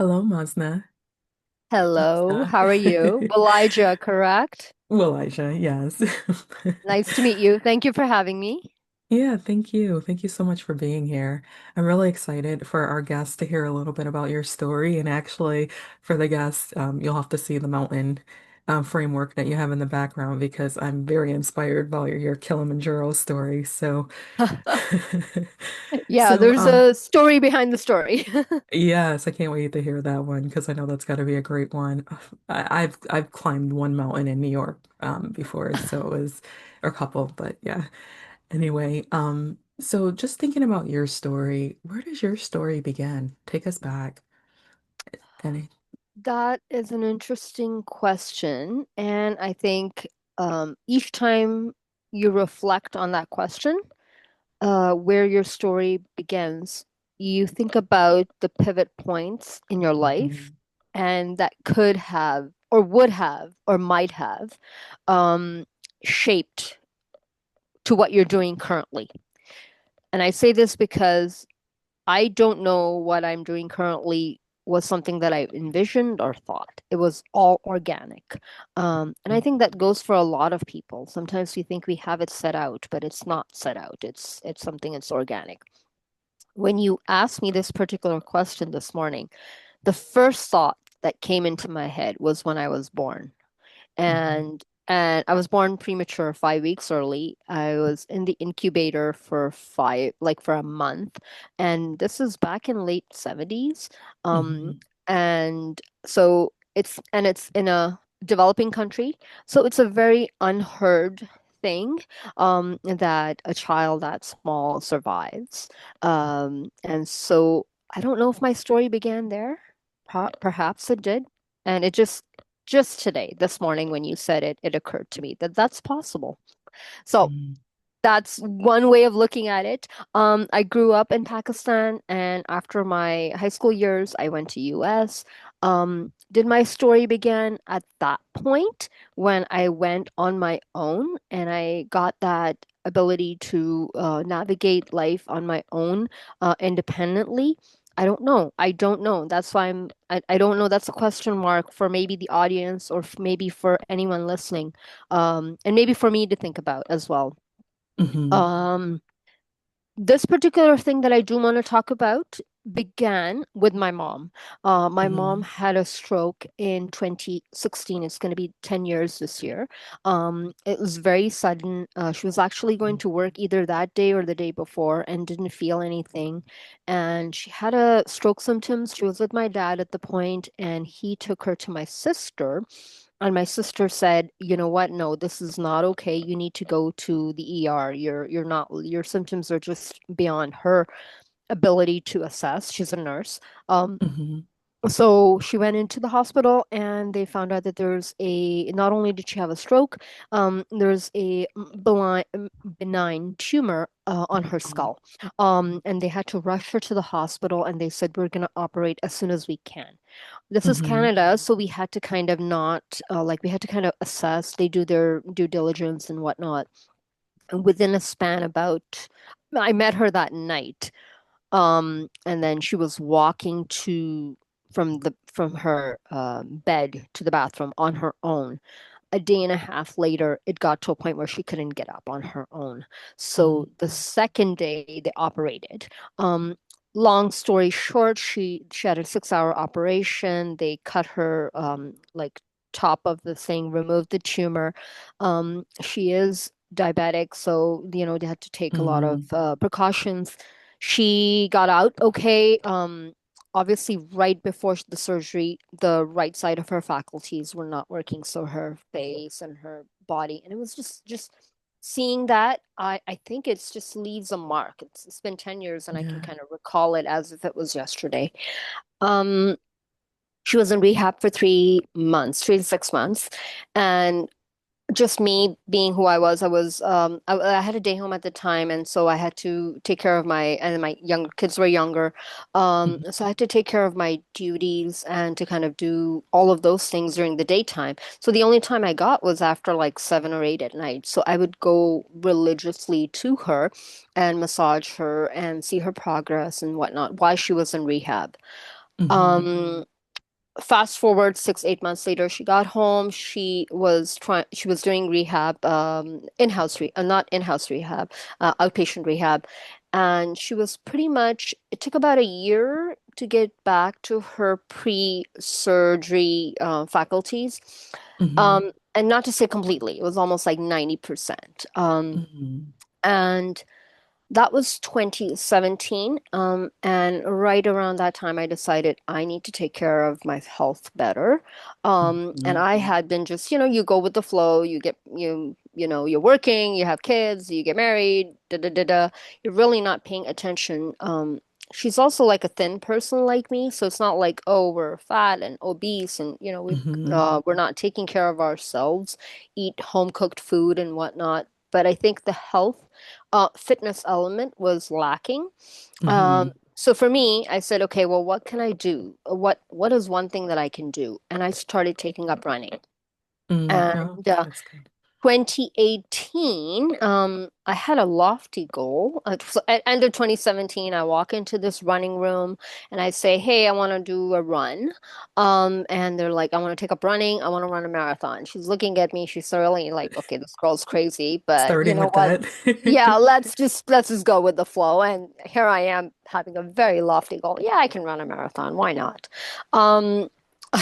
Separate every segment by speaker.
Speaker 1: Hello, Masna.
Speaker 2: Hello,
Speaker 1: Masna.
Speaker 2: how are you? Elijah, correct?
Speaker 1: Well, Aisha, yes.
Speaker 2: Nice to meet you. Thank you for having me.
Speaker 1: Yeah, thank you. Thank you so much for being here. I'm really excited for our guests to hear a little bit about your story. And actually, for the guests, you'll have to see the mountain framework that you have in the background because I'm very inspired by your Kilimanjaro story. So,
Speaker 2: Yeah,
Speaker 1: so
Speaker 2: there's a story behind the story.
Speaker 1: yes, I can't wait to hear that one because I know that's got to be a great one. I've climbed one mountain in New York before, so it was or a couple, but yeah. Anyway, so just thinking about your story, where does your story begin? Take us back. Any?
Speaker 2: That is an interesting question, and I think each time you reflect on that question, where your story begins, you think about the pivot points in your life,
Speaker 1: Mhm.
Speaker 2: and that could have, or would have, or might have um, shaped to what you're doing currently. And I say this because I don't know what I'm doing currently was something that I envisioned or thought. It was all organic. And I think that goes for a lot of people. Sometimes we think we have it set out, but it's not set out. It's something that's organic. When you asked me this particular question this morning, the first thought that came into my head was when I was born
Speaker 1: Mhm.
Speaker 2: and I was born premature 5 weeks early. I was in the incubator for for a month, and this is back in late 70s. Um,
Speaker 1: Mhm.
Speaker 2: and so it's in a developing country, so it's a very unheard thing that a child that small survives. And so I don't know if my story began there. Perhaps it did. And it just today, this morning, when you said it, it occurred to me that that's possible. So
Speaker 1: Mhm.
Speaker 2: that's one way of looking at it. I grew up in Pakistan, and after my high school years, I went to US. Did my story begin at that point when I went on my own and I got that ability to navigate life on my own independently? I don't know. I don't know. That's why I don't know. That's a question mark for maybe the audience or maybe for anyone listening, and maybe for me to think about as well.
Speaker 1: Mhm.
Speaker 2: Um, this particular thing that I do want to talk about began with my mom. My mom
Speaker 1: Mhm.
Speaker 2: had a stroke in 2016. It's going to be 10 years this year. It was very sudden. She was actually going to work either that day or the day before and didn't feel anything. And she had a stroke symptoms. She was with my dad at the point, and he took her to my sister. And my sister said, "You know what? No, this is not okay. You need to go to the ER. You're not your symptoms are just beyond her ability to assess." She's a nurse.
Speaker 1: Mhm.
Speaker 2: So she went into the hospital and they found out that there's not only did she have a stroke, there's a benign tumor on her
Speaker 1: Mhm.
Speaker 2: skull. And they had to rush her to the hospital and they said, "We're going to operate as soon as we can." This is
Speaker 1: Mhm.
Speaker 2: Canada, so we had to kind of not, we had to kind of assess, they do their due diligence and whatnot. And within a span about, I met her that night. And then she was walking to from her bed to the bathroom on her own. A day and a half later, it got to a point where she couldn't get up on her own. So the
Speaker 1: Mhm.
Speaker 2: second day they operated. Um, long story short, she had a 6 hour operation. They cut her like top of the thing, removed the tumor. She is diabetic, so they had to take a lot of
Speaker 1: Mhm.
Speaker 2: precautions. She got out okay. Obviously, right before the surgery, the right side of her faculties were not working, so her face and her body, and it was just seeing that. I think it's just leaves a mark. It's been 10 years, and I can
Speaker 1: Yeah.
Speaker 2: kind of recall it as if it was yesterday. Um, she was in rehab for 3 months, 3 to 6 months, and just me being who I had a day home at the time, and so I had to take care of my young kids were younger.
Speaker 1: Mhm.
Speaker 2: So I had to take care of my duties and to kind of do all of those things during the daytime. So the only time I got was after like 7 or 8 at night. So I would go religiously to her and massage her and see her progress and whatnot while she was in rehab.
Speaker 1: Mm-hmm.
Speaker 2: Um, Fast forward 6, 8 months later, she got home. She was doing rehab, not in-house rehab, outpatient rehab. And she was pretty much, it took about a year to get back to her pre-surgery faculties.
Speaker 1: Mm-hmm.
Speaker 2: And not to say completely, it was almost like 90%.
Speaker 1: Mm-hmm.
Speaker 2: And that was 2017. And right around that time, I decided I need to take care of my health better. And
Speaker 1: Mm-hmm.
Speaker 2: I had been just, you go with the flow. You're working, you have kids, you get married, da da da da. You're really not paying attention. She's also like a thin person like me, so it's not like, oh, we're fat and obese, and
Speaker 1: Mm-hmm.
Speaker 2: we're not taking care of ourselves, eat home cooked food and whatnot. But I think the health fitness element was lacking.
Speaker 1: Mm-hmm.
Speaker 2: So for me, I said, okay, well, what can I do? What is one thing that I can do? And I started taking up running.
Speaker 1: Mm-hmm.
Speaker 2: And
Speaker 1: Oh, that's good.
Speaker 2: 2018, I had a lofty goal. So at end of 2017, I walk into this running room and I say, "Hey, I want to do a run." And they're like, "I want to take up running. I want to run a marathon." She's looking at me. She's really like, "Okay, this girl's crazy," but you
Speaker 1: Starting
Speaker 2: know
Speaker 1: with
Speaker 2: what?
Speaker 1: that.
Speaker 2: Yeah, let's just go with the flow. And here I am having a very lofty goal. Yeah, I can run a marathon. Why not? Um,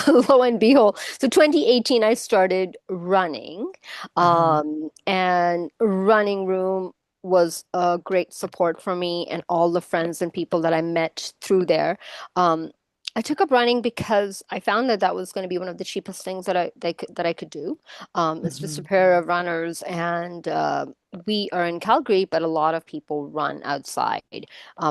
Speaker 2: lo and behold, so 2018, I started running,
Speaker 1: Uh-huh.
Speaker 2: and running room was a great support for me and all the friends and people that I met through there. Um, I took up running because I found that that was going to be one of the cheapest things that I could do. It's just a
Speaker 1: Mm-hmm.
Speaker 2: pair of runners, and we are in Calgary, but a lot of people run outside.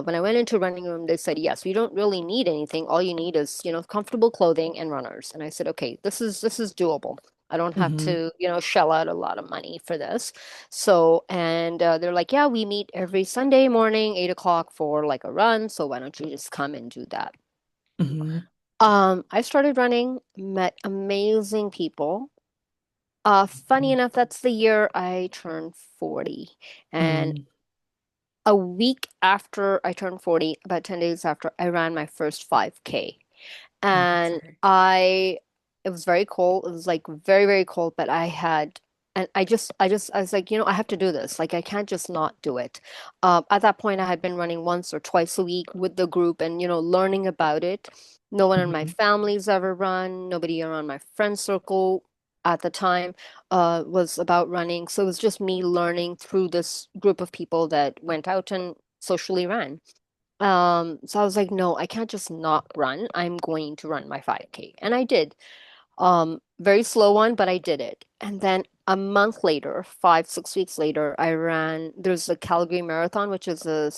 Speaker 2: When I went into running room, they said, yes, you don't really need anything. All you need is, comfortable clothing and runners. And I said, okay, this is doable. I don't have
Speaker 1: Mm-hmm.
Speaker 2: to, shell out a lot of money for this. So, and they're like, yeah, we meet every Sunday morning, 8 o'clock for like a run. So why don't you just come and do that?
Speaker 1: Mm-hmm.
Speaker 2: I started running, met amazing people. Funny enough, that's the year I turned 40. And
Speaker 1: Mm-hmm.
Speaker 2: a week after I turned 40, about 10 days after, I ran my first 5K.
Speaker 1: Oh, that's
Speaker 2: And
Speaker 1: great.
Speaker 2: it was very cold. It was like very, very cold, but and I was like, I have to do this. Like, I can't just not do it. At that point, I had been running once or twice a week with the group and, learning about it. No one in my
Speaker 1: Mm-hmm.
Speaker 2: family's ever run. Nobody around my friend circle at the time was about running. So it was just me learning through this group of people that went out and socially ran. So I was like, no, I can't just not run. I'm going to run my 5K. And I did. Very slow one, but I did it. And then a month later, 5, 6 weeks later, there's a Calgary Marathon, which is a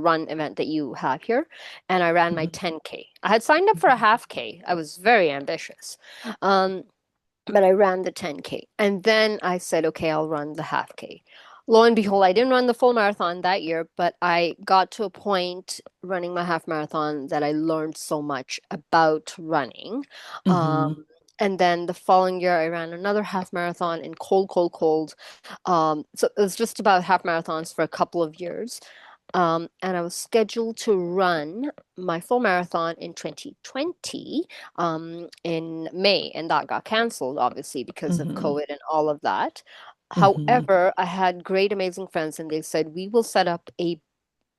Speaker 2: run event that you have here. And I ran my
Speaker 1: Mm-hmm.
Speaker 2: 10K. I had signed up for a half K. I was very ambitious. Um, but I ran the 10K. And then I said, okay, I'll run the half K. Lo and behold, I didn't run the full marathon that year, but I got to a point running my half marathon that I learned so much about running.
Speaker 1: Mm-hmm.
Speaker 2: And then the following year, I ran another half marathon in cold, cold, cold. So it was just about half marathons for a couple of years. And I was scheduled to run my full marathon in 2020 in May, and that got canceled, obviously, because of
Speaker 1: Mm-hmm.
Speaker 2: COVID and all of that.
Speaker 1: Mm-hmm.
Speaker 2: However, I had great, amazing friends, and they said, we will set up a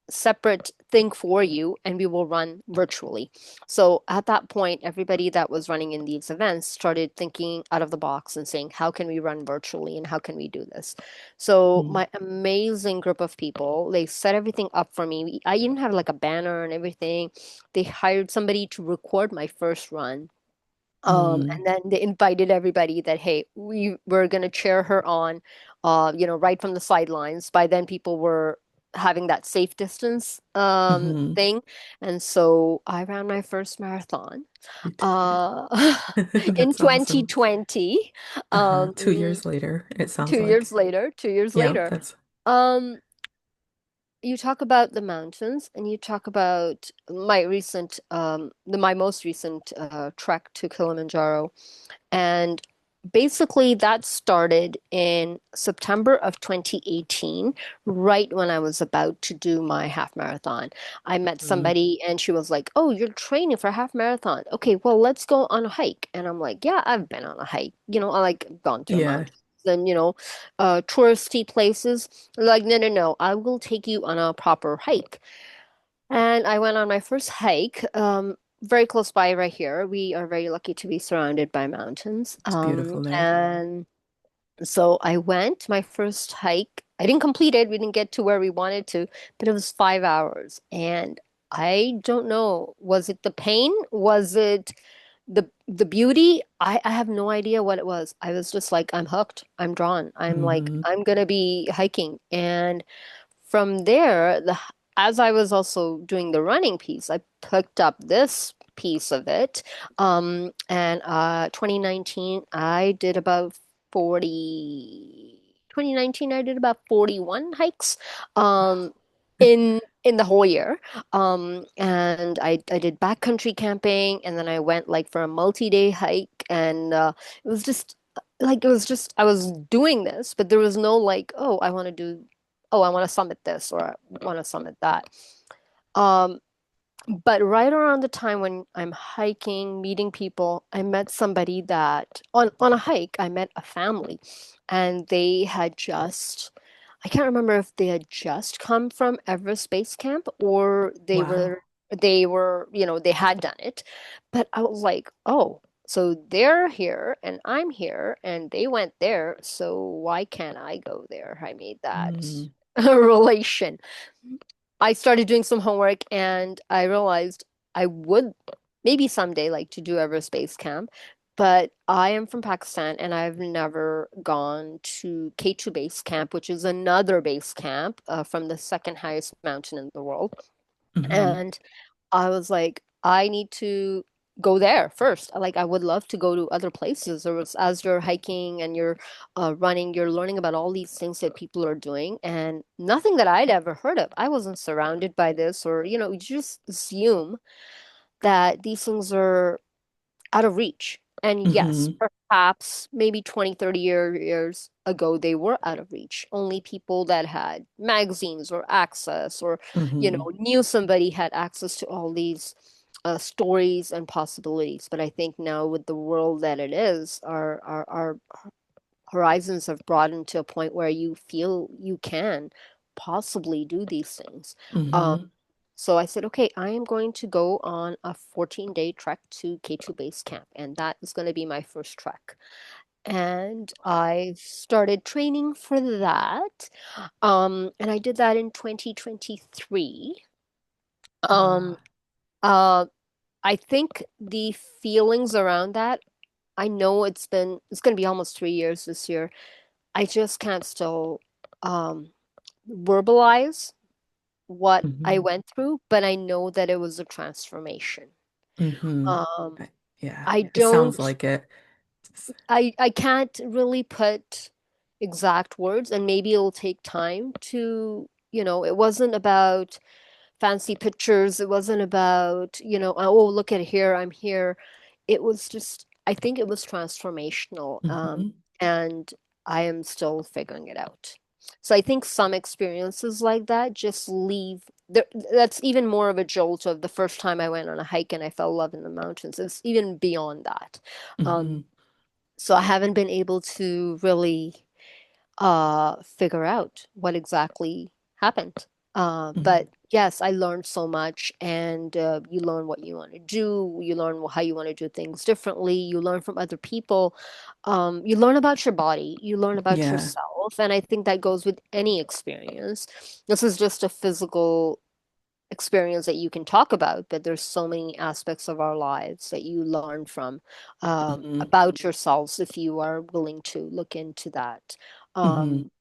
Speaker 2: separate thing for you and we will run virtually. So at that point, everybody that was running in these events started thinking out of the box and saying, how can we run virtually and how can we do this? So
Speaker 1: Mm-hmm.
Speaker 2: my amazing group of people, they set everything up for me. I even have like a banner and everything. They hired somebody to record my first run. And then they invited everybody that, hey, we were gonna cheer her on, right from the sidelines. By then, people were having that safe distance
Speaker 1: Mm-hmm.
Speaker 2: thing, and so I ran my first marathon
Speaker 1: You did.
Speaker 2: uh, in
Speaker 1: That's awesome.
Speaker 2: 2020.
Speaker 1: Uh-huh.
Speaker 2: Um,
Speaker 1: 2 years later, it sounds
Speaker 2: two
Speaker 1: like.
Speaker 2: years later, 2 years
Speaker 1: Yeah,
Speaker 2: later.
Speaker 1: that's
Speaker 2: Um, you talk about the mountains, and you talk about my most recent trek to Kilimanjaro. And basically that started in September of 2018, right when I was about to do my half marathon. I met
Speaker 1: Mm.
Speaker 2: somebody and she was like, "Oh, you're training for a half marathon. Okay, well, let's go on a hike." And I'm like, "Yeah, I've been on a hike. I like gone to a
Speaker 1: Yeah,
Speaker 2: mountain and touristy places." Like, no, no, no, I will take you on a proper hike. And I went on my first hike, very close by right here. We are very lucky to be surrounded by mountains.
Speaker 1: it's beautiful there.
Speaker 2: And so I went my first hike. I didn't complete it. We didn't get to where we wanted to, but it was 5 hours. And I don't know, was it the pain? Was it the beauty? I have no idea what it was. I was just like, I'm hooked. I'm drawn. I'm like,
Speaker 1: Hmm.
Speaker 2: I'm gonna be hiking. And from there, the as I was also doing the running piece, I picked up this piece of it. And 2019, I did about 2019, I did about 41 hikes um, in the whole year. And I did backcountry camping, and then I went like for a multi-day hike, and it was just like it was just I was doing this, but there was no like, oh, I want to summit this or I want to summit that. Um, but right around the time when I'm hiking, meeting people, I met somebody that on a hike, I met a family and they had just I can't remember if they had just come from Everest Base Camp or
Speaker 1: Wow.
Speaker 2: they had done it. But I was like, oh, so they're here and I'm here and they went there, so why can't I go there? I made that
Speaker 1: Mm.
Speaker 2: a relation. I started doing some homework and I realized I would maybe someday like to do Everest Base Camp, but I am from Pakistan and I've never gone to K2 Base Camp, which is another base camp from the second highest mountain in the world.
Speaker 1: Hmm.
Speaker 2: And I was like, I need to go there first. Like, I would love to go to other places. As you're hiking and you're running, you're learning about all these things that people are doing, and nothing that I'd ever heard of. I wasn't surrounded by this, or, you just assume that these things are out of reach. And yes,
Speaker 1: Hmm.
Speaker 2: perhaps maybe 20, 30 years ago, they were out of reach. Only people that had magazines or access or,
Speaker 1: Hmm.
Speaker 2: knew somebody had access to all these stories and possibilities. But I think now with the world that it is, our horizons have broadened to a point where you feel you can possibly do these things. Um,
Speaker 1: Hmm.
Speaker 2: so I said, okay, I am going to go on a 14-day trek to K2 Base Camp, and that is going to be my first trek. And I started training for that. And I did that in 2023. Um,
Speaker 1: Wow.
Speaker 2: uh, I think the feelings around that, I know it's going to be almost 3 years this year. I just can't still um, verbalize what I
Speaker 1: Hmm.
Speaker 2: went through, but I know that it was a transformation.
Speaker 1: Hmm.
Speaker 2: Um,
Speaker 1: Yeah,
Speaker 2: I
Speaker 1: it sounds
Speaker 2: don't,
Speaker 1: like it.
Speaker 2: I can't really put exact words, and maybe it'll take time it wasn't about fancy pictures. It wasn't about, oh, look at here, I'm here. It was just, I think it was transformational.
Speaker 1: Hmm.
Speaker 2: And I am still figuring it out. So I think some experiences like that just leave that's even more of a jolt of the first time I went on a hike and I fell in love in the mountains. It's even beyond that. Um,
Speaker 1: Hmm.
Speaker 2: so I haven't been able to really figure out what exactly happened. But
Speaker 1: Hmm.
Speaker 2: yes, I learned so much, and you learn what you want to do. You learn how you want to do things differently. You learn from other people. You learn about your body. You learn about
Speaker 1: Yeah.
Speaker 2: yourself, and I think that goes with any experience. This is just a physical experience that you can talk about, but there's so many aspects of our lives that you learn from
Speaker 1: Hmm.
Speaker 2: about yourselves if you are willing to look into that.
Speaker 1: Hmm.
Speaker 2: Um,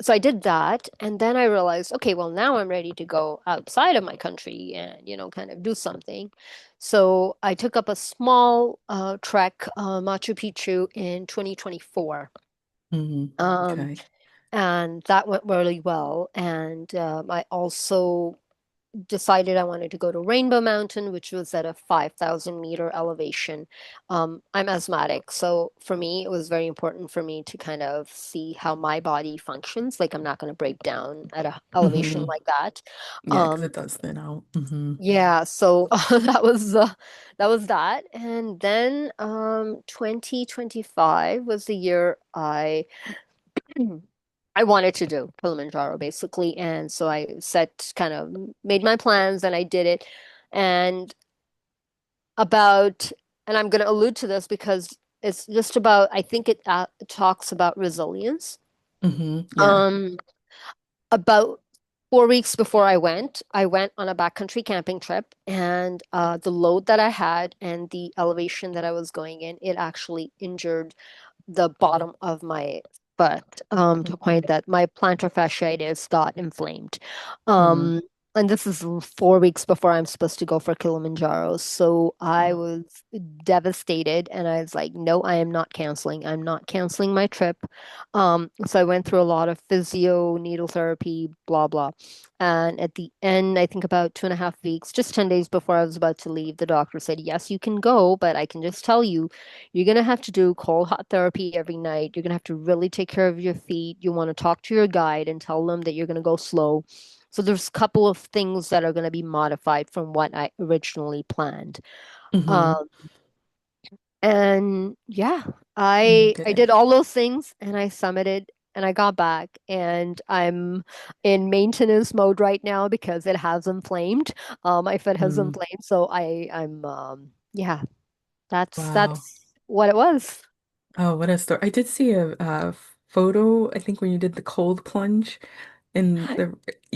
Speaker 2: so I did that, and then I realized, okay, well, now I'm ready to go outside of my country and, kind of do something. So I took up a small trek, Machu Picchu in 2024.
Speaker 1: Hmm.
Speaker 2: Um,
Speaker 1: Okay.
Speaker 2: and that went really well. And I also decided I wanted to go to Rainbow Mountain, which was at a 5,000-meter elevation. I'm asthmatic, so for me, it was very important for me to kind of see how my body functions. Like, I'm not going to break down at a elevation
Speaker 1: Hmm.
Speaker 2: like that.
Speaker 1: Yeah, because
Speaker 2: Um,
Speaker 1: it does thin out. Hmm.
Speaker 2: yeah, so that was that. And then 2025 was the year I wanted to do Kilimanjaro basically. And so I set kind of made my plans and I did it. And about, and I'm going to allude to this because it's just about, I think it talks about resilience.
Speaker 1: Yeah.
Speaker 2: Um, about 4 weeks before I went on a backcountry camping trip, and the load that I had and the elevation that I was going in, it actually injured the bottom of my foot to a point that my plantar fasciitis got inflamed.
Speaker 1: Mm-hmm.
Speaker 2: Um, and this is 4 weeks before I'm supposed to go for Kilimanjaro. So I
Speaker 1: Oh.
Speaker 2: was devastated and I was like, no, I am not canceling. I'm not canceling my trip. So I went through a lot of physio, needle therapy, blah, blah. And at the end, I think about 2.5 weeks, just 10 days before I was about to leave, the doctor said, yes, you can go, but I can just tell you, you're going to have to do cold hot therapy every night. You're going to have to really take care of your feet. You want to talk to your guide and tell them that you're going to go slow. So there's a couple of things that are going to be modified from what I originally planned.
Speaker 1: Hmm.
Speaker 2: Um, and yeah,
Speaker 1: And you
Speaker 2: I
Speaker 1: did
Speaker 2: did
Speaker 1: it.
Speaker 2: all those things and I summited and I got back and I'm in maintenance mode right now because it has inflamed. My foot has
Speaker 1: Mm.
Speaker 2: inflamed, so I'm yeah,
Speaker 1: Wow.
Speaker 2: that's what it was.
Speaker 1: Oh, what a story. I did see a photo, I think when you did the cold plunge in the,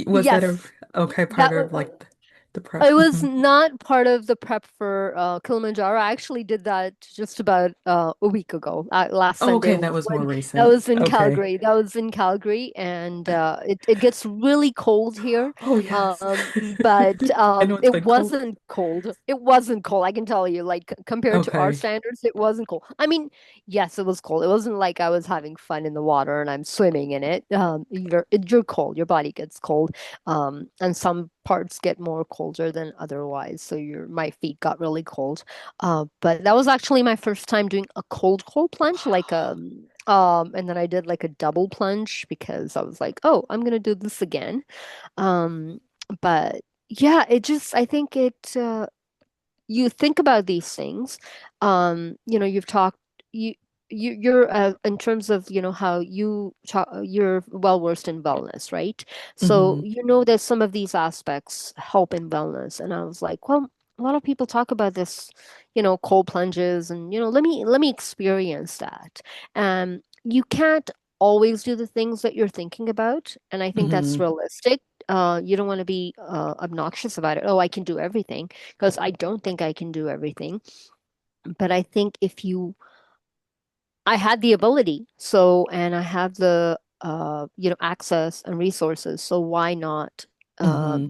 Speaker 1: was that a,
Speaker 2: Yes,
Speaker 1: okay, part
Speaker 2: that
Speaker 1: of
Speaker 2: was.
Speaker 1: like the prep?
Speaker 2: It was
Speaker 1: Hmm.
Speaker 2: not part of the prep for Kilimanjaro. I actually did that just about a week ago. Last
Speaker 1: Oh,
Speaker 2: Sunday
Speaker 1: okay, that
Speaker 2: was
Speaker 1: was more
Speaker 2: when that
Speaker 1: recent.
Speaker 2: was in
Speaker 1: Okay.
Speaker 2: Calgary. That was in Calgary, and it gets really cold here.
Speaker 1: Oh, yes.
Speaker 2: But
Speaker 1: I know it's
Speaker 2: it
Speaker 1: been cold.
Speaker 2: wasn't cold. It wasn't cold. I can tell you, like compared to our
Speaker 1: Okay.
Speaker 2: standards, it wasn't cold. I mean, yes, it was cold. It wasn't like I was having fun in the water and I'm swimming in it. You're cold. Your body gets cold. And some parts get more colder than otherwise. So my feet got really cold. But that was actually my first time doing a cold plunge, like and then I did like a double plunge because I was like, oh, I'm gonna do this again. Um, but yeah, I think you think about these things. You've talked you you're in terms of how you talk, you're well versed in wellness, right? So
Speaker 1: Hmm.
Speaker 2: that some of these aspects help in wellness, and I was like, well, a lot of people talk about this, cold plunges, and let me experience that. You can't always do the things that you're thinking about, and I think that's
Speaker 1: Hmm.
Speaker 2: realistic. You don't want to be obnoxious about it. Oh, I can do everything because I don't think I can do everything. But I think I had the ability, so, and I have the, access and resources, so why not,
Speaker 1: Hmm.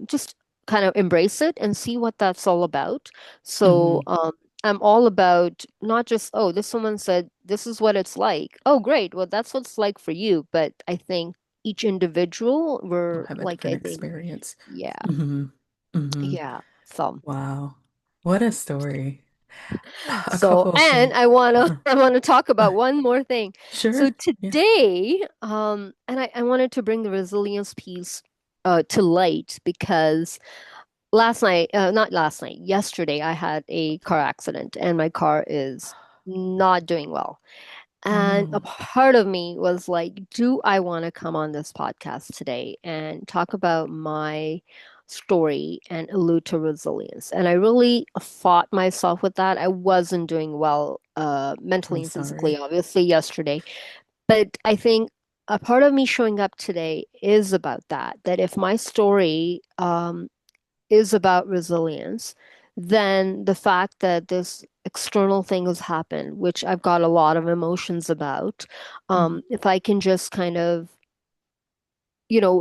Speaker 2: just kind of embrace it and see what that's all about. So,
Speaker 1: Hmm.
Speaker 2: I'm all about not just, oh, this someone said this is what it's like. Oh, great. Well, that's what it's like for you. But I think each individual
Speaker 1: We'll
Speaker 2: were
Speaker 1: have a
Speaker 2: like,
Speaker 1: different
Speaker 2: I think,
Speaker 1: experience.
Speaker 2: yeah.
Speaker 1: Hmm. Hmm.
Speaker 2: Yeah. So,
Speaker 1: Wow. What a story. A
Speaker 2: so,
Speaker 1: couple of
Speaker 2: and
Speaker 1: things.
Speaker 2: I wanna
Speaker 1: Uh-huh.
Speaker 2: I wanna talk
Speaker 1: Uh,
Speaker 2: about one more thing. So
Speaker 1: sure. Yeah.
Speaker 2: today, and I wanted to bring the resilience piece to light because last night, not last night, yesterday I had a car accident and my car is not doing well.
Speaker 1: Oh
Speaker 2: And a
Speaker 1: no.
Speaker 2: part of me was like, do I want to come on this podcast today and talk about my story and allude to resilience? And I really fought myself with that. I wasn't doing well mentally
Speaker 1: I'm
Speaker 2: and physically,
Speaker 1: sorry.
Speaker 2: obviously, yesterday. But I think a part of me showing up today is about that, that if my story is about resilience, then the fact that this external thing has happened, which I've got a lot of emotions about,
Speaker 1: Mm.
Speaker 2: if I can just kind of,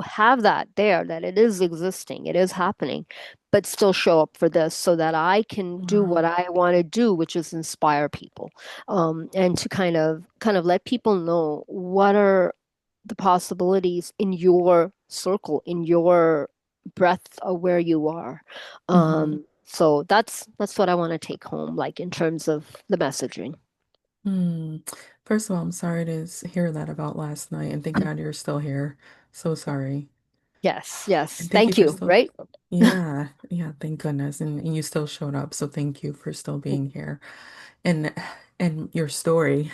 Speaker 2: have that there, that it is existing, it is happening, but still show up for this so that I can do what
Speaker 1: Wow.
Speaker 2: I want to do, which is inspire people, and to kind of let people know what are the possibilities in your circle, in your breadth of where you are.
Speaker 1: Hmm.
Speaker 2: So that's what I want to take home, like in terms of the messaging.
Speaker 1: Hmm. First of all, I'm sorry to hear that about last night, and thank God you're still here. So sorry.
Speaker 2: Yes, yes.
Speaker 1: And thank you
Speaker 2: Thank
Speaker 1: for
Speaker 2: you,
Speaker 1: still,
Speaker 2: right?
Speaker 1: yeah, yeah, thank goodness. And you still showed up, so thank you for still being here. And your story.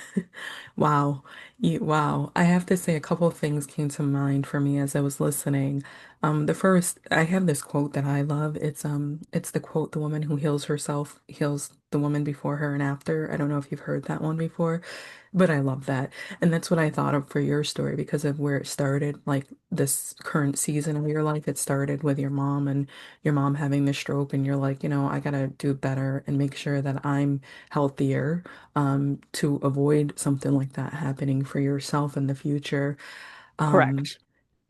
Speaker 1: Wow. Wow. I have to say a couple of things came to mind for me as I was listening. The first, I have this quote that I love. It's the quote, "The woman who heals herself heals the woman before her and after." I don't know if you've heard that one before, but I love that. And that's what I thought of for your story because of where it started, like this current season of your life. It started with your mom and your mom having the stroke, and you're like, I gotta do better and make sure that I'm healthier, to avoid something like that happening for yourself in the future. Um,
Speaker 2: Correct.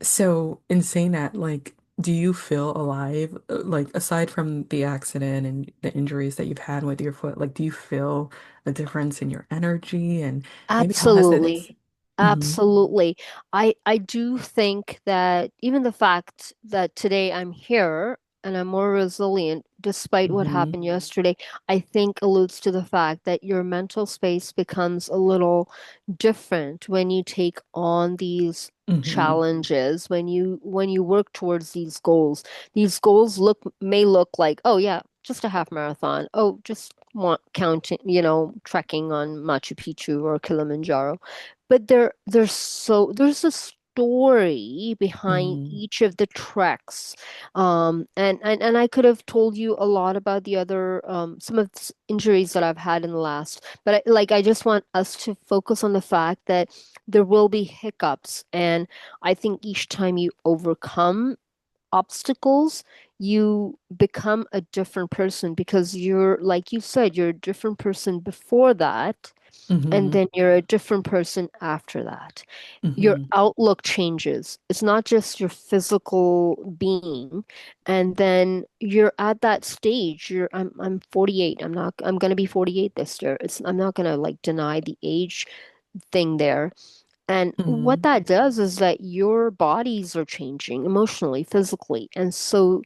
Speaker 1: so in saying that, like, do you feel alive? Like, aside from the accident and the injuries that you've had with your foot, like, do you feel a difference in your energy? And maybe how has it?
Speaker 2: Absolutely.
Speaker 1: Hmm.
Speaker 2: Absolutely. I do think that even the fact that today I'm here and I'm more resilient despite what
Speaker 1: Hmm.
Speaker 2: happened yesterday, I think alludes to the fact that your mental space becomes a little different when you take on these
Speaker 1: Hmm.
Speaker 2: challenges, when you work towards these goals. These goals may look like, oh yeah, just a half marathon. Oh, just want counting, trekking on Machu Picchu or Kilimanjaro. But there's a story behind
Speaker 1: Hmm.
Speaker 2: each of the treks. And I could have told you a lot about the other some of the injuries that I've had in the last, but I just want us to focus on the fact that there will be hiccups, and I think each time you overcome obstacles, you become a different person because you're, like you said, you're a different person before that, and
Speaker 1: Hmm.
Speaker 2: then you're a different person after that. Your
Speaker 1: Hmm.
Speaker 2: outlook changes. It's not just your physical being. And then you're at that stage. I'm 48. I'm gonna be 48 this year. I'm not gonna like deny the age thing there. And what
Speaker 1: Hmm.
Speaker 2: that does is that your bodies are changing emotionally, physically. And so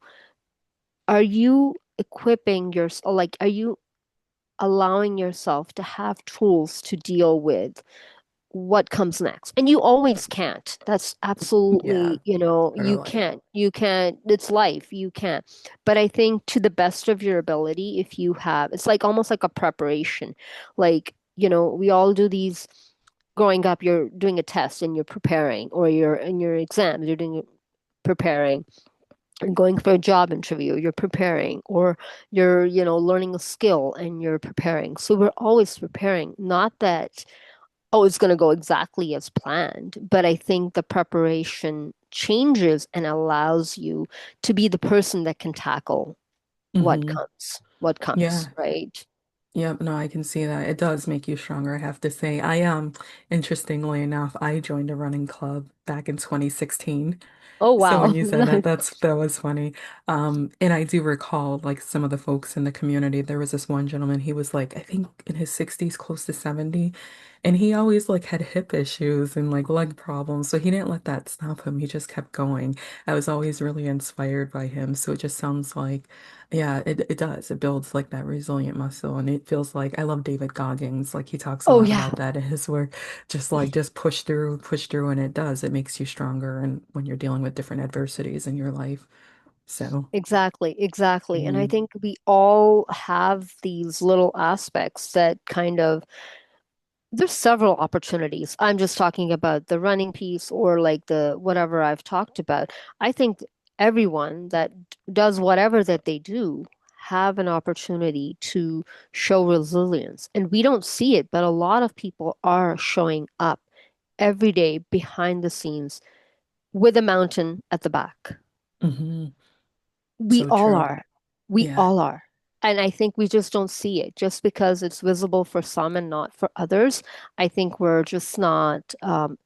Speaker 2: are you equipping yourself, like, are you allowing yourself to have tools to deal with what comes next? And you always can't. That's
Speaker 1: Yeah,
Speaker 2: absolutely, you
Speaker 1: totally.
Speaker 2: can't. You can't. It's life. You can't. But I think to the best of your ability, if you have, it's like almost like a preparation. Like, we all do these growing up, you're doing a test and you're preparing, or you're in your exams, you're doing preparing, and going for a job interview, you're preparing, or you're, learning a skill and you're preparing. So we're always preparing. Not that, oh, it's going to go exactly as planned, but I think the preparation changes and allows you to be the person that can tackle
Speaker 1: Hmm.
Speaker 2: what comes,
Speaker 1: Yeah.
Speaker 2: right?
Speaker 1: Yep, no, I can see that. It does make you stronger, I have to say. Interestingly enough, I joined a running club back in 2016.
Speaker 2: Oh,
Speaker 1: So when
Speaker 2: wow.
Speaker 1: you said that, that was funny. And I do recall like some of the folks in the community. There was this one gentleman, he was like, I think in his 60s, close to 70, and he always like had hip issues and like leg problems. So he didn't let that stop him. He just kept going. I was always really inspired by him. So it just sounds like, yeah, it does. It builds like that resilient muscle. And it feels like I love David Goggins. Like he talks a
Speaker 2: Oh,
Speaker 1: lot
Speaker 2: yeah.
Speaker 1: about that in his work. Just like just push through, and it does. It makes you stronger and when you're dealing with different adversities in your life. So,
Speaker 2: Exactly, exactly. And I
Speaker 1: mhm,
Speaker 2: think we all have these little aspects that kind of, there's several opportunities. I'm just talking about the running piece or like the whatever I've talked about. I think everyone that does whatever that they do have an opportunity to show resilience. And we don't see it, but a lot of people are showing up every day behind the scenes with a mountain at the back.
Speaker 1: mhm,
Speaker 2: We
Speaker 1: so
Speaker 2: all
Speaker 1: true.
Speaker 2: are. We
Speaker 1: Yeah.
Speaker 2: all are. And I think we just don't see it just because it's visible for some and not for others. I think we're just not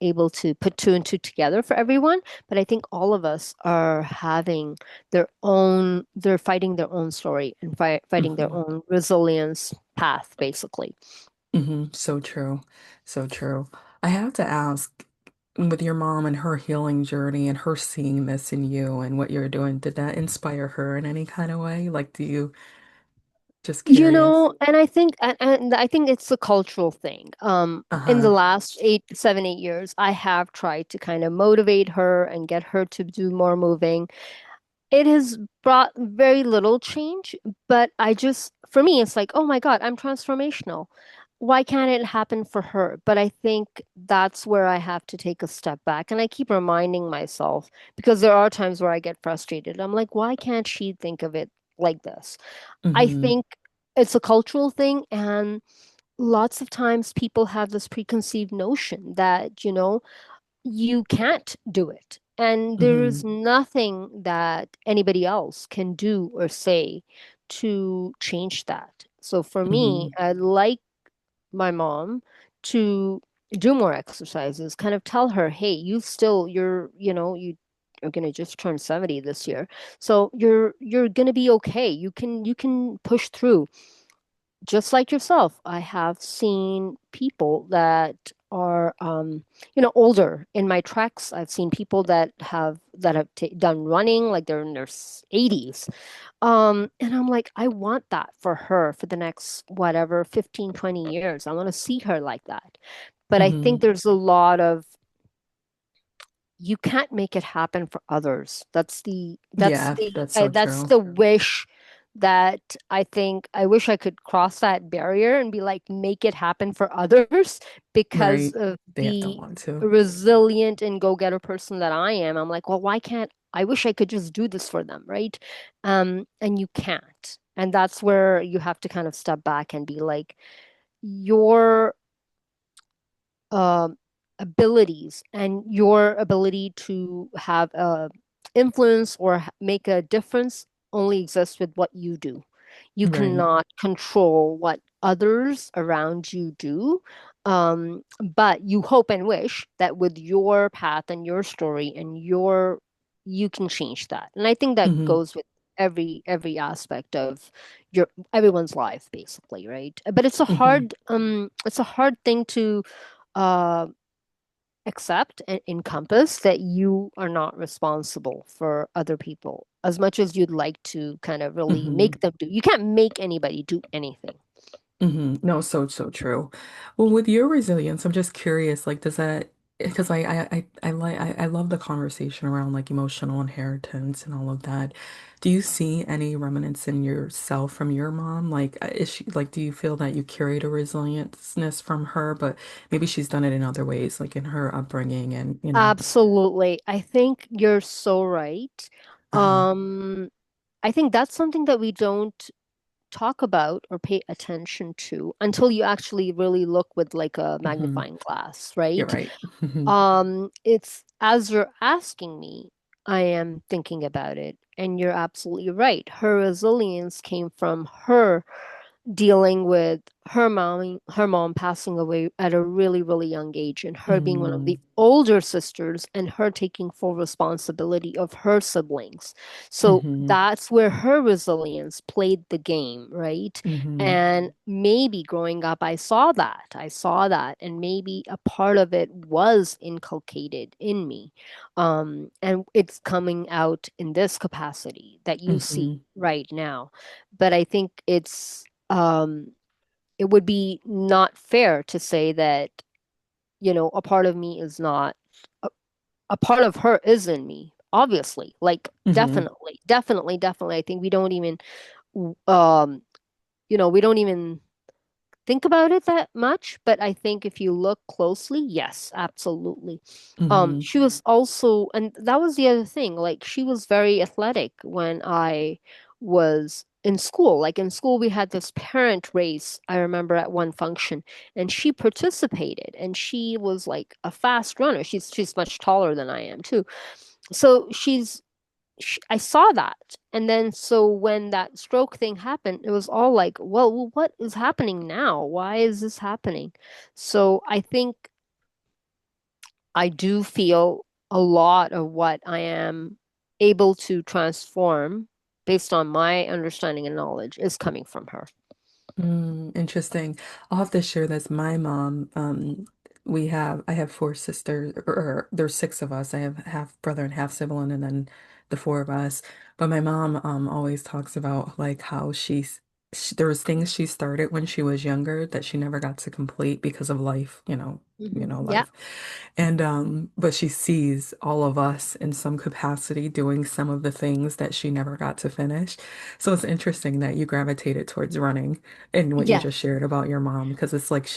Speaker 2: able to put two and two together for everyone. But I think all of us are having they're fighting their own story and fighting their
Speaker 1: Hmm.
Speaker 2: own resilience path, basically.
Speaker 1: Hmm. So true. So true. I have to ask. with your mom and her healing journey and her seeing this in you and what you're doing, did that inspire her in any kind of way? Like, do you just curious?
Speaker 2: And I think it's a cultural thing. In the
Speaker 1: Uh-huh.
Speaker 2: last 8 7 8 years, I have tried to kind of motivate her and get her to do more moving. It has brought very little change, but for me, it's like, oh my God, I'm transformational. Why can't it happen for her? But I think that's where I have to take a step back. And I keep reminding myself because there are times where I get frustrated. I'm like, why can't she think of it like this? I
Speaker 1: Mm-hmm.
Speaker 2: think it's a cultural thing. And lots of times people have this preconceived notion that, you can't do it. And there
Speaker 1: Mm-hmm.
Speaker 2: is nothing that anybody else can do or say to change that. So for me,
Speaker 1: Mm-hmm.
Speaker 2: I'd like my mom to do more exercises, kind of tell her, hey, you're gonna just turn 70 this year. So you're gonna be okay. You can push through just like yourself. I have seen people that are, older in my treks. I've seen people that have done running, like they're in their 80s. And I'm like, I want that for her for the next, whatever, 15, 20 years. I want to see her like that. But I
Speaker 1: Mm-hmm.
Speaker 2: think there's a lot of, you can't make it happen for others.
Speaker 1: Yeah, that's so
Speaker 2: that's
Speaker 1: true.
Speaker 2: the wish that I think I wish I could cross that barrier and be like, make it happen for others because
Speaker 1: Right.
Speaker 2: of
Speaker 1: They have to
Speaker 2: the
Speaker 1: want to.
Speaker 2: resilient and go-getter person that I am. I'm like, well, why can't I wish I could just do this for them, right? And you can't. And that's where you have to kind of step back and be like, your um, abilities and your ability to have a influence or make a difference only exists with what you do. You
Speaker 1: Right.
Speaker 2: cannot control what others around you do. But you hope and wish that with your path and your story and you can change that. And I think that
Speaker 1: Mm-hmm.
Speaker 2: goes with every aspect of your everyone's life, basically, right? But
Speaker 1: Mm-hmm.
Speaker 2: it's a hard thing to uh, accept and encompass that you are not responsible for other people as much as you'd like to kind of really
Speaker 1: Mm-hmm.
Speaker 2: make them do. You can't make anybody do anything.
Speaker 1: No, so true. Well, with your resilience, I'm just curious, like, does that, because I love the conversation around like emotional inheritance and all of that. Do you see any remnants in yourself from your mom? Like, is she like, do you feel that you carried a resilience from her, but maybe she's done it in other ways, like in her upbringing and,
Speaker 2: Absolutely. I think you're so right.
Speaker 1: uh,
Speaker 2: Um, I think that's something that we don't talk about or pay attention to until you actually really look with like a
Speaker 1: hmm
Speaker 2: magnifying glass,
Speaker 1: You're
Speaker 2: right?
Speaker 1: right.
Speaker 2: It's as you're asking me, I am thinking about it, and you're absolutely right. Her resilience came from her dealing with her mom passing away at a really, really young age, and her being one of
Speaker 1: Mm-hmm.
Speaker 2: the older sisters, and her taking full responsibility of her siblings. So
Speaker 1: Mm-hmm.
Speaker 2: that's where her resilience played the game, right?
Speaker 1: Mm-hmm.
Speaker 2: And maybe growing up, I saw that, and maybe a part of it was inculcated in me. And it's coming out in this capacity that you see
Speaker 1: Mm-hmm.
Speaker 2: right now. But I think it would be not fair to say that, a part of me is not a, a part of her is in me, obviously. Like
Speaker 1: Mm-hmm.
Speaker 2: definitely, definitely, definitely. I think um, we don't even think about it that much, but I think if you look closely, yes, absolutely.
Speaker 1: Mm-hmm.
Speaker 2: She was also, and that was the other thing, like she was very athletic when I was in school. Like in school, we had this parent race, I remember at one function, and she participated and she was like a fast runner. She's much taller than I am too. So I saw that. And then so when that stroke thing happened, it was all like, well, what is happening now? Why is this happening? So I think I do feel a lot of what I am able to transform based on my understanding and knowledge is coming from her.
Speaker 1: Interesting. I'll have to share this. My mom, I have four sisters, or there's six of us. I have half brother and half sibling, and then the four of us. But my mom always talks about like how there was things she started when she was younger that she never got to complete because of life,
Speaker 2: Yeah.
Speaker 1: life. And but she sees all of us in some capacity doing some of the things that she never got to finish. So it's interesting that you gravitated towards running and what you
Speaker 2: Yeah.
Speaker 1: just shared about your mom, because it's like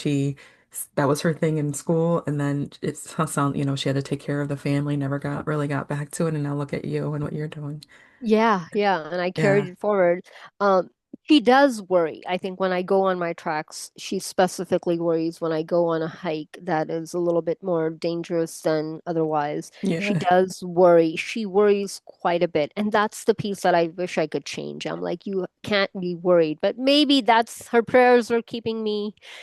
Speaker 1: that was her thing in school, and then she had to take care of the family, never got back to it, and now look at you and what you're doing.
Speaker 2: Yeah, yeah, and I carried
Speaker 1: Yeah.
Speaker 2: it forward. Um, she does worry. I think when I go on my tracks, she specifically worries when I go on a hike that is a little bit more dangerous than otherwise. She
Speaker 1: Yeah.
Speaker 2: does worry. She worries quite a bit, and that's the piece that I wish I could change. I'm like, you can't be worried, but maybe that's her prayers are keeping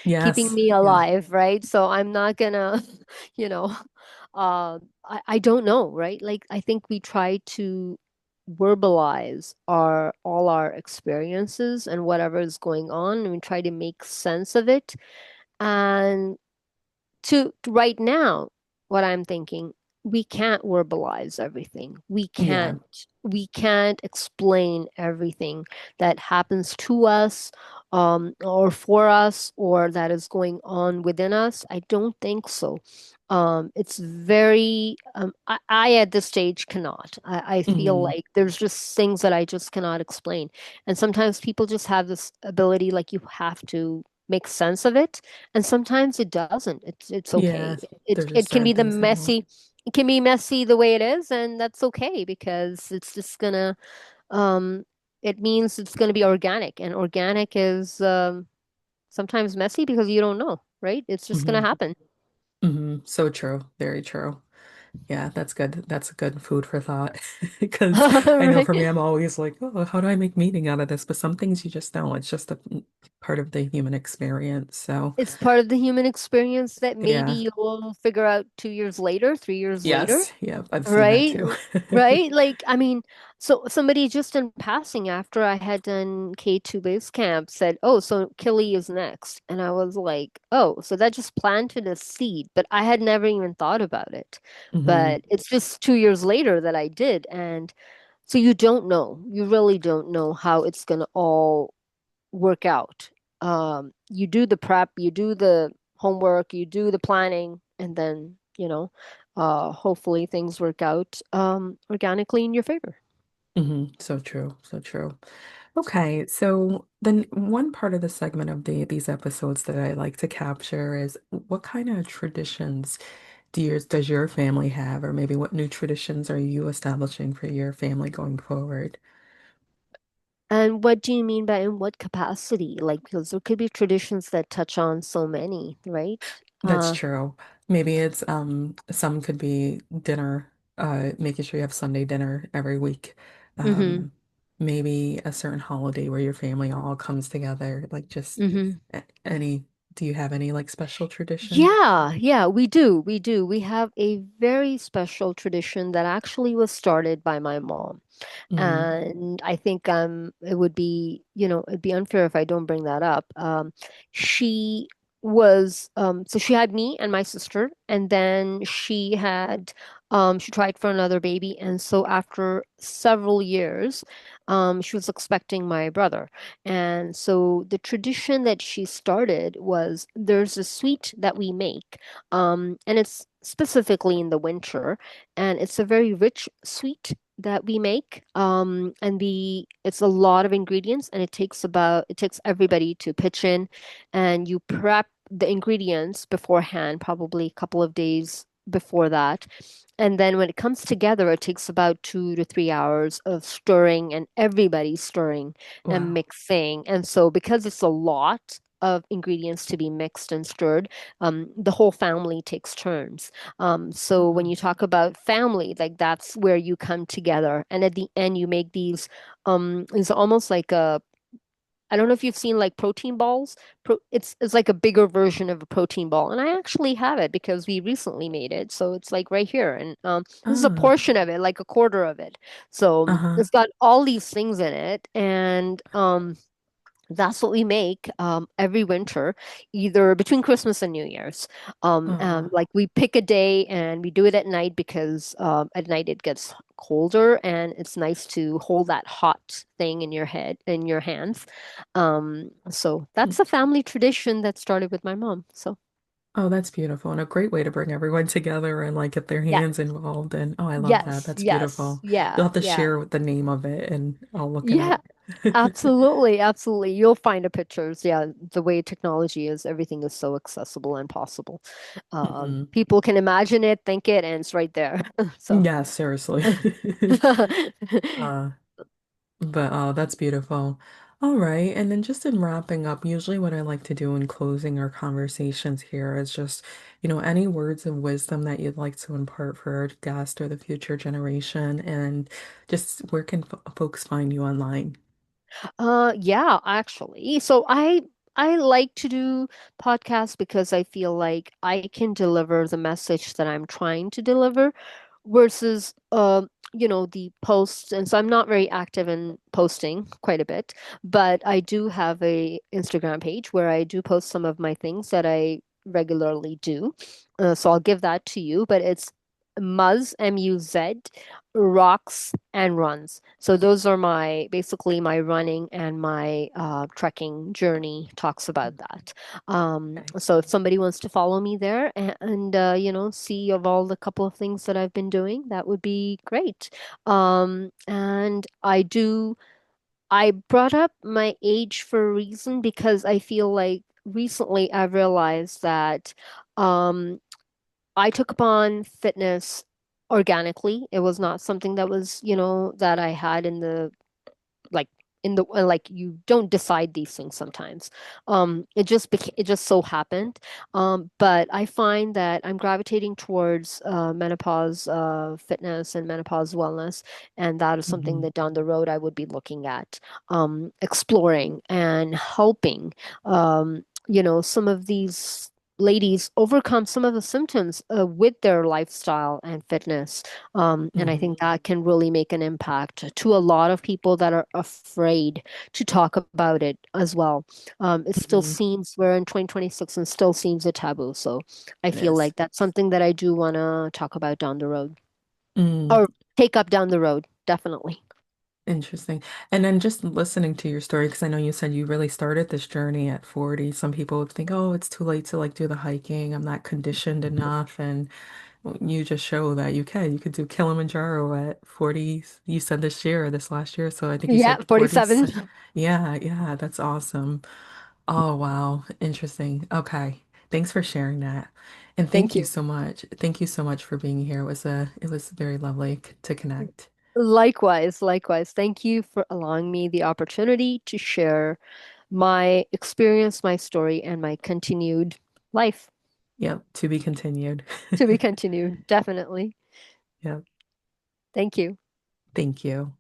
Speaker 1: Yes.
Speaker 2: me
Speaker 1: Yeah.
Speaker 2: alive, right? So I'm not gonna, you know, I don't know, right? Like I think we try to verbalize our all our experiences and whatever is going on, and we try to make sense of it. And right now, what I'm thinking, we can't verbalize everything.
Speaker 1: Yeah.
Speaker 2: We can't explain everything that happens to us, or for us, or that is going on within us. I don't think so. It's very, I at this stage cannot. I feel
Speaker 1: Hmm.
Speaker 2: like there's just things that I just cannot explain. And sometimes people just have this ability, like you have to make sense of it, and sometimes it doesn't. It's
Speaker 1: Yeah.
Speaker 2: okay. It
Speaker 1: There's just
Speaker 2: it can
Speaker 1: certain
Speaker 2: be the
Speaker 1: things that don't.
Speaker 2: messy. It can be messy the way it is, and that's okay because it's just gonna. Um, it means it's gonna be organic, and organic is sometimes messy because you don't know, right? It's just gonna
Speaker 1: Hmm.
Speaker 2: happen.
Speaker 1: Hmm. So true. Very true. Yeah, that's good. That's a good food for thought. Because I know
Speaker 2: Right?
Speaker 1: for me, I'm always like, oh, how do I make meaning out of this? But some things you just don't. It's just a part of the human experience. So,
Speaker 2: It's part of the human experience that maybe
Speaker 1: yeah.
Speaker 2: you'll figure out 2 years later, 3 years later.
Speaker 1: Yes. Yeah, I've seen that
Speaker 2: Right?
Speaker 1: too.
Speaker 2: Right? Like, I mean, so somebody just in passing after I had done K2 base camp said, "Oh, so Killy is next." And I was like, "Oh, so that just planted a seed," but I had never even thought about it.
Speaker 1: Hmm.
Speaker 2: But it's just 2 years later that I did. And so you don't know. You really don't know how it's gonna all work out. You do the prep, you do the homework, you do the planning, and then, hopefully things work out organically in your favor.
Speaker 1: Hmm. So true. So true. Okay, so then one part of the segment of these episodes that I like to capture is what kind of traditions does your family have, or maybe what new traditions are you establishing for your family going forward?
Speaker 2: And what do you mean by in what capacity? Like, because there could be traditions that touch on so many, right?
Speaker 1: That's
Speaker 2: Uh,
Speaker 1: true. Maybe it's some could be dinner, making sure you have Sunday dinner every week.
Speaker 2: mm-hmm,
Speaker 1: Um, Maybe a certain holiday where your family all comes together, like just
Speaker 2: mm-hmm.
Speaker 1: any, do you have any like special tradition?
Speaker 2: Yeah, yeah, we do. We do. We have a very special tradition that actually was started by my mom.
Speaker 1: Mm-hmm.
Speaker 2: And I think it would be, it'd be unfair if I don't bring that up. She so she had me and my sister, and then she tried for another baby, and so after several years, she was expecting my brother. And so the tradition that she started was there's a sweet that we make, and it's specifically in the winter, and it's a very rich sweet that we make. And it's a lot of ingredients, and it takes everybody to pitch in, and you prep the ingredients beforehand, probably a couple of days before that. And then when it comes together, it takes about 2 to 3 hours of stirring, and everybody stirring and
Speaker 1: Wow.
Speaker 2: mixing. And so because it's a lot of ingredients to be mixed and stirred, the whole family takes turns. So when
Speaker 1: Wow.
Speaker 2: you talk about family, like that's where you come together. And at the end, you make it's almost like I don't know if you've seen like protein balls. It's like a bigger version of a protein ball. And I actually have it because we recently made it. So it's like right here. And this is a
Speaker 1: Ah,
Speaker 2: portion of it, like a quarter of it. So
Speaker 1: uh-huh.
Speaker 2: it's got all these things in it. And That's what we make every winter, either between Christmas and New Year's.
Speaker 1: Oh,
Speaker 2: Like we pick a day and we do it at night because at night it gets colder and it's nice to hold that hot thing in your head, in your hands. So that's a family tradition that started with my mom. So
Speaker 1: oh, that's beautiful and a great way to bring everyone together and like get their
Speaker 2: yeah,
Speaker 1: hands involved. And oh, I love that.
Speaker 2: yes,
Speaker 1: That's
Speaker 2: yes,
Speaker 1: beautiful. You'll
Speaker 2: yeah,
Speaker 1: have to
Speaker 2: yeah,
Speaker 1: share the name of it and I'll look it
Speaker 2: yeah.
Speaker 1: up.
Speaker 2: Absolutely, absolutely. You'll find the pictures. Yeah, the way technology is, everything is so accessible and possible.
Speaker 1: Mhm.
Speaker 2: People can imagine it, think it, and it's right there. So,
Speaker 1: Yeah, seriously. Uh, but oh, that's beautiful. All right. And then just in wrapping up, usually what I like to do in closing our conversations here is just, any words of wisdom that you'd like to impart for our guest or the future generation, and just where can folks find you online?
Speaker 2: yeah, actually. So I like to do podcasts because I feel like I can deliver the message that I'm trying to deliver versus the posts. And so I'm not very active in posting quite a bit, but I do have a Instagram page where I do post some of my things that I regularly do. So I'll give that to you, but it's Muz, M-U-Z, rocks and runs. So those are my basically my running and my trekking journey talks about that.
Speaker 1: Okay.
Speaker 2: So if somebody wants to follow me there and see of all the couple of things that I've been doing, that would be great. And I brought up my age for a reason because I feel like recently I've realized that um I took upon fitness organically. It was not something that was that I had in the like like you don't decide these things sometimes. It just so happened. But I find that I'm gravitating towards menopause fitness and menopause wellness, and that is something
Speaker 1: Mhm.
Speaker 2: that down the road I would be looking at exploring and helping some of these ladies overcome some of the symptoms with their lifestyle and fitness. And I think
Speaker 1: Mhm.
Speaker 2: that can really make an impact to a lot of people that are afraid to talk about it as well. It still
Speaker 1: Mhm.
Speaker 2: seems we're in 2026 and still seems a taboo. So I
Speaker 1: It
Speaker 2: feel
Speaker 1: is.
Speaker 2: like that's something that I do want to talk about down the road
Speaker 1: Mm.
Speaker 2: or take up down the road, definitely.
Speaker 1: Interesting. And then just listening to your story, because I know you said you really started this journey at 40. Some people would think, oh, it's too late to like do the hiking. I'm not conditioned enough. And you just show that you can. You could do Kilimanjaro at 40. You said this year or this last year. So I think you
Speaker 2: Yeah,
Speaker 1: said 46.
Speaker 2: 47.
Speaker 1: Yeah, yeah, that's awesome. Oh, wow. Interesting. Okay. Thanks for sharing that. And
Speaker 2: Thank
Speaker 1: thank you
Speaker 2: you.
Speaker 1: so much. Thank you so much for being here. It was very lovely to connect.
Speaker 2: Likewise, likewise. Thank you for allowing me the opportunity to share my experience, my story, and my continued life
Speaker 1: Yep, to be continued.
Speaker 2: to be continued. Definitely.
Speaker 1: Yep.
Speaker 2: Thank you.
Speaker 1: Thank you.